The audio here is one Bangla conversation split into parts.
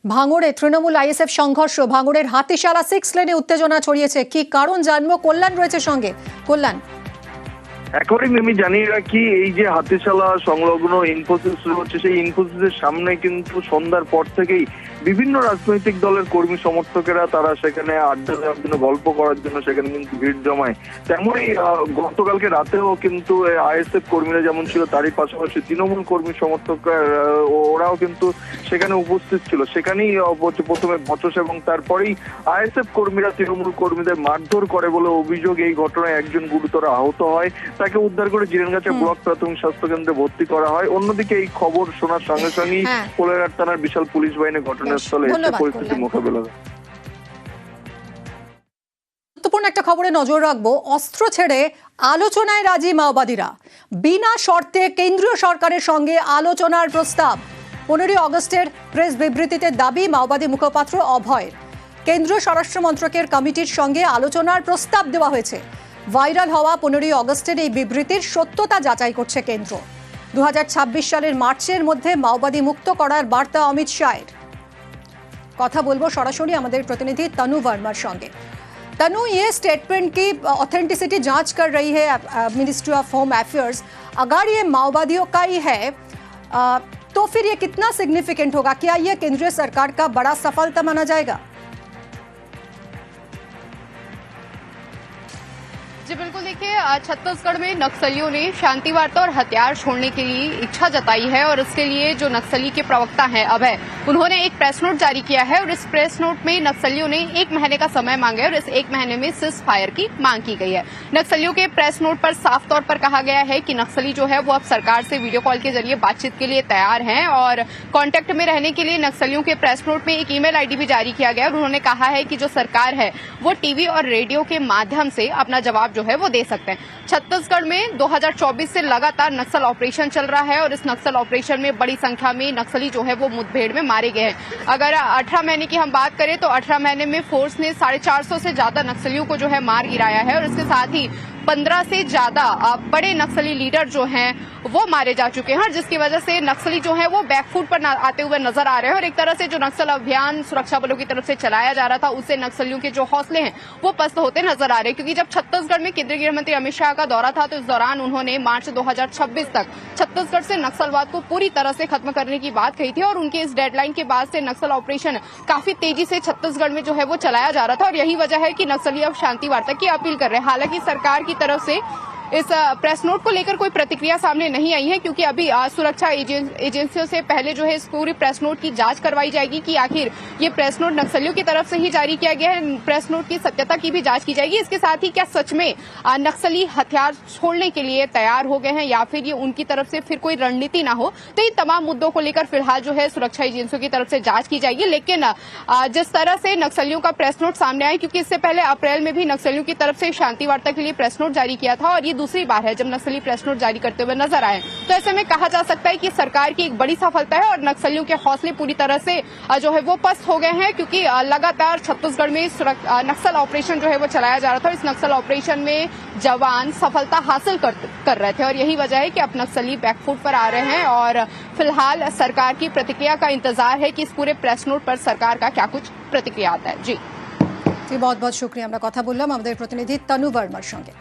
ভাঙড়ে তৃণমূল আইএসএফ সংঘর্ষ, ভাঙড়ের হাতিশালা 6 লেনে উত্তেজনা ছড়িয়েছে। কি কারণ জানবো, কল্যাণ রয়েছে সঙ্গে। কল্যাণ, এখনই আমি জানিয়ে রাখি, এই যে হাতিশালা সংলগ্ন ইনফোসিস রয়েছে, সেই ইনফোসিসের সামনে কিন্তু সন্ধ্যার পর থেকেই বিভিন্ন রাজনৈতিক দলের কর্মী সমর্থকেরা তারা সেখানে আড্ডা দেওয়ার জন্য, গল্প করার জন্য সেখানে কিন্তু ভিড় জমায়। তেমনই গতকালকে রাতেও কিন্তু আইএসএফ কর্মীরা যেমন ছিল, তারই পাশাপাশি তৃণমূল কর্মী সমর্থকরা ওরাও কিন্তু সেখানে উপস্থিত ছিল। সেখানেই প্রথমে বচস এবং তারপরেই আইএসএফ কর্মীরা তৃণমূল কর্মীদের মারধর করে বলে অভিযোগ। এই ঘটনায় একজন গুরুতর আহত হয়, তাকে উদ্ধার করে জিরেনগাছা ব্লক প্রাথমিক স্বাস্থ্য কেন্দ্রে ভর্তি করা হয়। অন্যদিকে এই খবর শোনার সঙ্গে সঙ্গেই কোলাঘাট থানার বিশাল পুলিশ বাহিনী ঘটনাস্থলে এসে পরিস্থিতি মোকাবেলা করে। গুরুত্বপূর্ণ একটা খবরে নজর রাখবো। অস্ত্র ছেড়ে আলোচনায় রাজি মাওবাদীরা, বিনা শর্তে কেন্দ্রীয় সরকারের সঙ্গে আলোচনার প্রস্তাব। 15 আগস্টের প্রেস বিবৃতিতে দাবি মাওবাদী মুখপাত্র অভয়ের, কেন্দ্রীয় স্বরাষ্ট্র মন্ত্রকের কমিটির সঙ্গে আলোচনার প্রস্তাব দেওয়া হয়েছে। ভাইরাল হওয়া 15 আগস্টের এই বিবৃতির সত্যতা যাচাই করছে কেন্দ্র। 2026 সালের মার্চের মধ্যে মাওবাদী মুক্ত করার বার্তা অমিত শাহের। কথা বলবো সরাসরি আমাদের প্রতিনিধি তনু वर्मा সঙ্গে। तनु, ये स्टेटमेंट की ऑथेंटिसिटी जांच कर रही है मिनिस्ट्री ऑफ होम अफेयर्स। अगर ये माओवादियों का ही है तो फिर ये कितना सिग्निफिकेंट होगा? क्या ये केंद्रीय सरकार का बड़ा सफलता माना जाएगा? जी बिल्कुल, देखिए छत्तीसगढ़ में नक्सलियों ने शांति वार्ता और हथियार छोड़ने के लिए इच्छा जताई है और इसके लिए जो नक्सली के प्रवक्ता हैं अभय, उन्होंने एक प्रेस नोट जारी किया है और इस प्रेस नोट में नक्सलियों ने 1 महीने का समय मांगा है और इस 1 महीने में सीज फायर की मांग की गई है। नक्सलियों के प्रेस नोट पर साफ तौर पर कहा गया है कि नक्सली जो है वो अब सरकार से वीडियो कॉल के जरिए बातचीत के लिए तैयार हैं और कांटेक्ट में रहने के लिए नक्सलियों के प्रेस नोट में एक ईमेल आईडी भी जारी किया गया और उन्होंने कहा है कि जो सरकार है वो टीवी और रेडियो के माध्यम से अपना जवाब जो है वो दे सकते हैं। छत्तीसगढ़ में 2024 से लगातार नक्सल ऑपरेशन चल रहा है और इस नक्सल ऑपरेशन में बड़ी संख्या में नक्सली जो है वो मुठभेड़ में मारे गए हैं। अगर 18 महीने की हम बात करें तो 18 महीने में फोर्स ने 450 से ज्यादा नक्सलियों को जो है मार गिराया है और इसके साथ ही 15 से ज्यादा बड़े नक्सली लीडर जो हैं वो मारे जा चुके हैं, जिसकी वजह से नक्सली जो है वो बैकफुट पर आते हुए नजर आ रहे हैं और एक तरह से जो नक्सल अभियान सुरक्षा बलों की तरफ से चलाया जा रहा था उससे नक्सलियों के जो हौसले हैं वो पस्त होते नजर आ रहे हैं। क्योंकि जब छत्तीसगढ़ में केंद्रीय गृह मंत्री अमित शाह का दौरा था तो इस दौरान उन्होंने मार्च 2026 तक छत्तीसगढ़ से नक्सलवाद को पूरी तरह से खत्म करने की बात कही थी और उनके इस डेडलाइन के बाद से नक्सल ऑपरेशन काफी तेजी से छत्तीसगढ़ में जो है वो चलाया जा रहा था और यही वजह है कि नक्सली अब शांति वार्ता की अपील कर रहे हैं। हालांकि सरकार की तरफ से इस प्रेस नोट को लेकर कोई प्रतिक्रिया सामने नहीं आई है क्योंकि अभी सुरक्षा एजेंसियों से पहले जो है इस पूरी प्रेस नोट की जांच करवाई जाएगी कि आखिर ये प्रेस नोट नक्सलियों की तरफ से ही जारी किया गया है। प्रेस नोट की सत्यता की भी जांच की जाएगी। इसके साथ ही क्या सच में नक्सली हथियार छोड़ने के लिए तैयार हो गए हैं या फिर ये उनकी तरफ से फिर कोई रणनीति ना हो, तो इन तमाम मुद्दों को लेकर फिलहाल जो है सुरक्षा एजेंसियों की तरफ से जांच की जाएगी। लेकिन जिस तरह से नक्सलियों का प्रेस नोट सामने आया, क्योंकि इससे पहले अप्रैल में भी नक्सलियों की तरफ से शांति वार्ता के लिए प्रेस नोट जारी किया था और ये दूसरी बार है जब नक्सली प्रेस नोट जारी करते हुए नजर आए, तो ऐसे में कहा जा सकता है कि सरकार की एक बड़ी सफलता है और नक्सलियों के हौसले पूरी तरह से जो है वो पस्त हो गए हैं क्योंकि लगातार छत्तीसगढ़ में नक्सल ऑपरेशन जो है वो चलाया जा रहा था। इस नक्सल ऑपरेशन में जवान सफलता हासिल कर रहे थे और यही वजह है कि अब नक्सली बैकफुट पर आ रहे हैं और फिलहाल सरकार की प्रतिक्रिया का इंतजार है कि इस पूरे प्रेस नोट पर सरकार का क्या कुछ प्रतिक्रिया आता है। जी बहुत बहुत शुक्रिया। আমরা কথা বললাম আমাদের প্রতিনিধি তনু वर्माর সঙ্গে।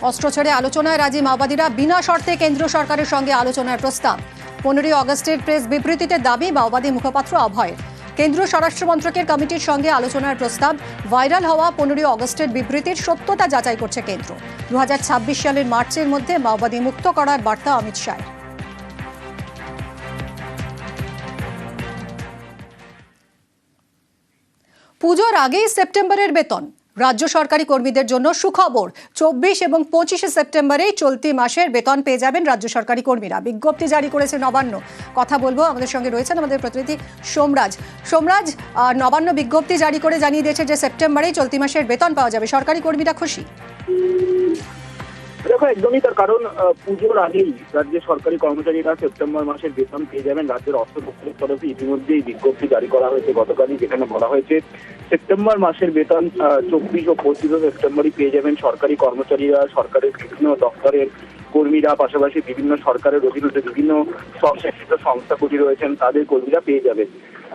অস্ত্র ছেড়ে আলোচনায় রাজি মাওবাদীরা, বিনা শর্তে কেন্দ্রীয় সরকারের সঙ্গে আলোচনার প্রস্তাব। 15 আগস্টের প্রেস বিবৃতিতে দাবি মাওবাদী মুখপাত্র অভয়ের, কেন্দ্রীয় স্বরাষ্ট্র মন্ত্রকের কমিটির সঙ্গে আলোচনার প্রস্তাব। ভাইরাল হওয়া 15 আগস্টের বিবৃতির সত্যতা যাচাই করছে কেন্দ্র। 2026 সালের মার্চের মধ্যে মাওবাদী মুক্ত করার বার্তা অমিত শাহের। পুজোর আগেই সেপ্টেম্বরের বেতন। রাজ্য সরকারি কর্মীদের জন্য সুখবর, 24 এবং 25 সেপ্টেম্বরেই চলতি মাসের বেতন পেয়ে যাবেন রাজ্য সরকারি কর্মীরা। বিজ্ঞপ্তি জারি করেছে নবান্ন। কথা বলবো, আমাদের সঙ্গে রয়েছেন আমাদের প্রতিনিধি সোমরাজ। সোমরাজ, নবান্ন বিজ্ঞপ্তি জারি করে জানিয়ে দিয়েছে যে সেপ্টেম্বরেই চলতি মাসের বেতন পাওয়া যাবে। সরকারি কর্মীরা খুশি? দেখো, একদমই তার কারণ পুজোর আগেই রাজ্যের সরকারি কর্মচারীরা সেপ্টেম্বর মাসের বেতন পেয়ে যাবেন। রাজ্যের অর্থ দপ্তরের তরফে ইতিমধ্যেই বিজ্ঞপ্তি জারি করা হয়েছে গতকালই, যেখানে বলা হয়েছে সেপ্টেম্বর মাসের বেতন 24 ও 25 সেপ্টেম্বরই পেয়ে যাবেন সরকারি কর্মচারীরা। সরকারের বিভিন্ন দপ্তরের কর্মীরা, পাশাপাশি বিভিন্ন সরকারের অধীনে বিভিন্ন স্বশাসিত সংস্থাগুলি রয়েছেন তাদের কর্মীরা পেয়ে যাবেন।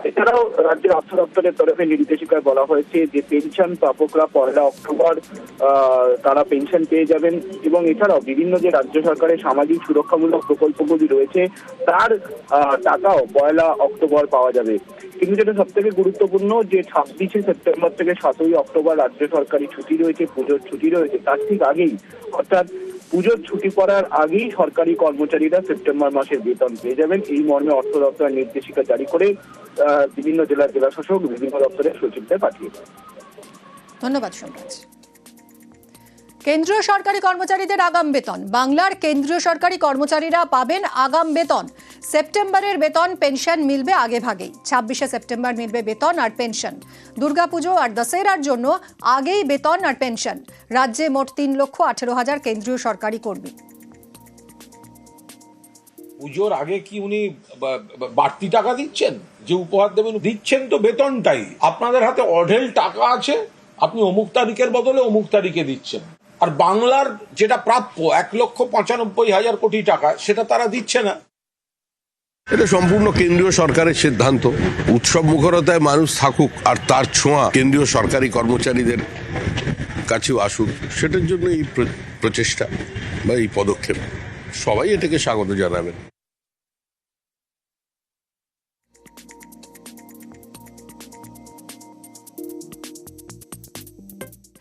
এছাড়াও রাজ্যের অর্থ দপ্তরের তরফে নির্দেশিকায় বলা হয়েছে যে পেনশন প্রাপকরা 1 অক্টোবর তারা পেনশন পেয়ে যাবেন, এবং এছাড়াও বিভিন্ন যে রাজ্য সরকারের সামাজিক সুরক্ষামূলক প্রকল্পগুলি রয়েছে তার টাকাও 1 অক্টোবর পাওয়া যাবে। কিন্তু যেটা সব থেকে গুরুত্বপূর্ণ যে 26শে সেপ্টেম্বর থেকে 7ই অক্টোবর রাজ্য সরকারি ছুটি রয়েছে, পুজোর ছুটি রয়েছে, তার ঠিক আগেই অর্থাৎ পুজোর ছুটি পড়ার আগেই সরকারি কর্মচারীরা সেপ্টেম্বর মাসের বেতন পেয়ে যাবেন। এই মর্মে অর্থ দপ্তর নির্দেশিকা জারি করে বিভিন্ন জেলাশাসক বিভিন্ন দপ্তরের সচিবদের পাঠিয়েছে। ধন্যবাদ সোমরাজ। কেন্দ্রীয় সরকারি কর্মচারীদের আগাম বেতন। বাংলার কেন্দ্রীয় সরকারি কর্মচারীরা পাবেন আগাম বেতন। সেপ্টেম্বরের বেতন পেনশন মিলবে আগে ভাগেই। 26শে সেপ্টেম্বর মিলবে বেতন আর পেনশন। দুর্গাপুজো আর দশেরার জন্য আগেই বেতন আর পেনশন। রাজ্যে মোট 3,18,000 কেন্দ্রীয় সরকারি কর্মী। পুজোর আগে কি উনি বাড়তি টাকা দিচ্ছেন? যে উপহার দেবেন দিচ্ছেন তো বেতনটাই। আপনাদের হাতে অঢেল টাকা আছে, আপনি অমুক তারিখের বদলে অমুক তারিখে দিচ্ছেন। আর বাংলার যেটা প্রাপ্য 1,95,000 কোটি টাকা, সেটা তারা দিচ্ছে না। এটা সম্পূর্ণ কেন্দ্রীয় সরকারের সিদ্ধান্ত। উৎসব মুখরতায় মানুষ থাকুক আর তার ছোঁয়া কেন্দ্রীয় সরকারি কর্মচারীদের কাছেও আসুক, সেটার জন্য এই প্রচেষ্টা বা এই পদক্ষেপ। সবাই এটাকে স্বাগত জানাবেন।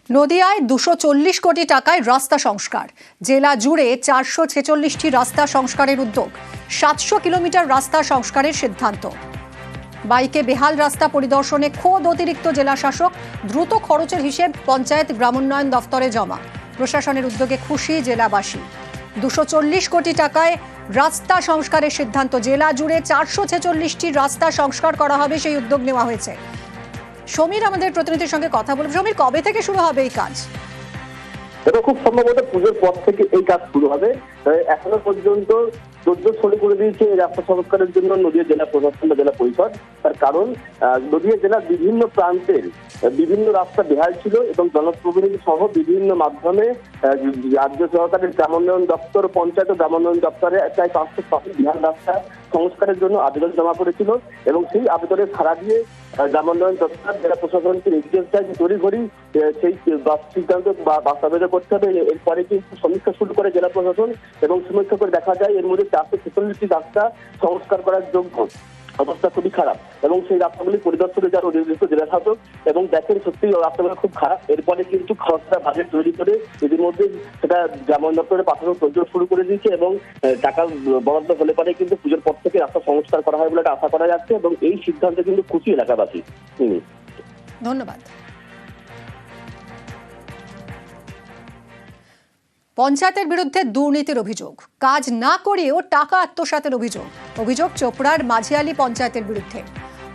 নদিয়ায় 240 কোটি টাকায় রাস্তা সংস্কার। জেলা জুড়ে 446টি রাস্তা সংস্কারের উদ্যোগ। 700 কিলোমিটার রাস্তা সংস্কারের সিদ্ধান্ত। বাইকে বেহাল রাস্তা পরিদর্শনে খোদ অতিরিক্ত জেলা শাসক। দ্রুত খরচের হিসেব পঞ্চায়েত গ্রামোন্নয়ন দফতরে জমা। প্রশাসনের উদ্যোগে খুশি জেলাবাসী। 240 কোটি টাকায় রাস্তা সংস্কারের সিদ্ধান্ত। জেলা জুড়ে 446টি রাস্তা সংস্কার করা হবে, সেই উদ্যোগ নেওয়া হয়েছে। সমীর আমাদের প্রতিনিধির সঙ্গে কথা বলবে। সমীর, কবে থেকে শুরু হবে এই কাজ? এটা খুব সম্ভবত পুজোর পর থেকে এই কাজ শুরু হবে। এখনো পর্যন্ত 14 ছড়ি করে দিয়েছে এই রাস্তা সংস্কারের জন্য নদীয়া জেলা প্রশাসন বা জেলা পরিষদ। তার কারণ নদীয়া জেলার বিভিন্ন প্রান্তের বিভিন্ন রাস্তা বেহাল ছিল এবং জনপ্রতিনিধি সহ বিভিন্ন মাধ্যমে রাজ্য সরকারের গ্রামোন্নয়ন দপ্তর, পঞ্চায়েত ও গ্রামোন্নয়ন দপ্তরে প্রায় 500 বেহাল রাস্তা সংস্কারের জন্য আবেদন জমা করেছিল, এবং সেই আবেদনের সাড়া দিয়ে গ্রামোন্নয়ন দপ্তর জেলা প্রশাসনকে নির্দেশ দেয় যে তড়িঘড়ি সেই সিদ্ধান্ত বা বাস্তবায়ন করতে হবে। এরপরে কিন্তু সমীক্ষা শুরু করে জেলা প্রশাসন, এবং সমীক্ষা করে দেখা যায় এর মধ্যে 446টি রাস্তা সংস্কার করার যোগ্য। অবস্থা খুবই খারাপ, এবং সেই রাস্তাগুলি পরিদর্শনে যারা নির্দিষ্ট জেলা শাসক এবং দেখেন সত্যি রাস্তাগুলো খুব খারাপ। এরপরে কিন্তু খসড়া বাজেট তৈরি করে এদের মধ্যে সেটা গ্রামোন্নয়ন দপ্তরে পাঠানোর প্রযোগ শুরু করে দিয়েছে, এবং টাকা বরাদ্দ হলে পরে কিন্তু পুজোর পর থেকে রাস্তা সংস্কার করা হয় বলে একটা আশা করা যাচ্ছে, এবং এই সিদ্ধান্তে কিন্তু খুশি এলাকাবাসী। ধন্যবাদ। পঞ্চায়েতের বিরুদ্ধে দুর্নীতির অভিযোগ। কাজ না করেও টাকা আত্মসাতের অভিযোগ চোপড়ার মাঝিয়ালি পঞ্চায়েতের বিরুদ্ধে।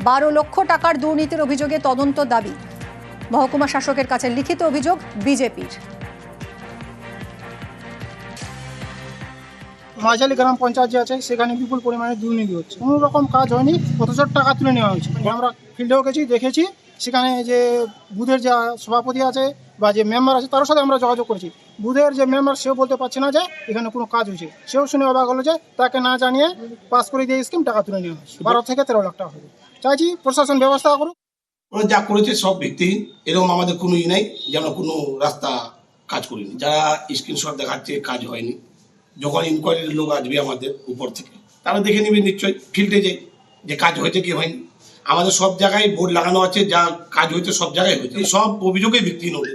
12 লক্ষ টাকার দুর্নীতির অভিযোগে তদন্ত দাবি। মহকুমা শাসকের কাছে লিখিত অভিযোগ বিজেপির। মাঝালি গ্রাম পঞ্চায়েত যে আছে সেখানে বিপুল পরিমাণে দুর্নীতি হচ্ছে। কোনো রকম কাজ হয়নি, অথচ টাকা তুলে নেওয়া হয়েছে। আমরা ফিল্ডেও গেছি, দেখেছি সেখানে যে বুথের যা সভাপতি আছে বা যে মেম্বার আছে তার সাথে আমরা যোগাযোগ করেছি। বুথের যে মেম্বার সেও বলতে পারছে না যে এখানে কোনো কাজ হয়েছে। সেও শুনে অবাক হলো যে তাকে না জানিয়ে পাস করে দিয়ে স্কিম টাকা তুলে নেওয়া হয়েছে। 12 থেকে 13 লাখ টাকা হবে। চাইছি প্রশাসন ব্যবস্থা করুক। ওরা যা করেছে সব ভিত্তিহীন। এরকম আমাদের কোনো নাই যে আমরা কোনো রাস্তা কাজ করিনি। যারা স্ক্রিনশট দেখাচ্ছে কাজ হয়নি, যখন ইনকোয়ারির লোক আসবে আমাদের উপর থেকে তারা দেখে নেবে নিশ্চয়ই ফিল্ডে যাই যে কাজ হয়েছে কি হয়নি। আমাদের সব জায়গায় বোর্ড লাগানো আছে, যা কাজ হয়েছে সব জায়গায় হয়েছে। সব অভিযোগে ভিত্তিহীন হবে।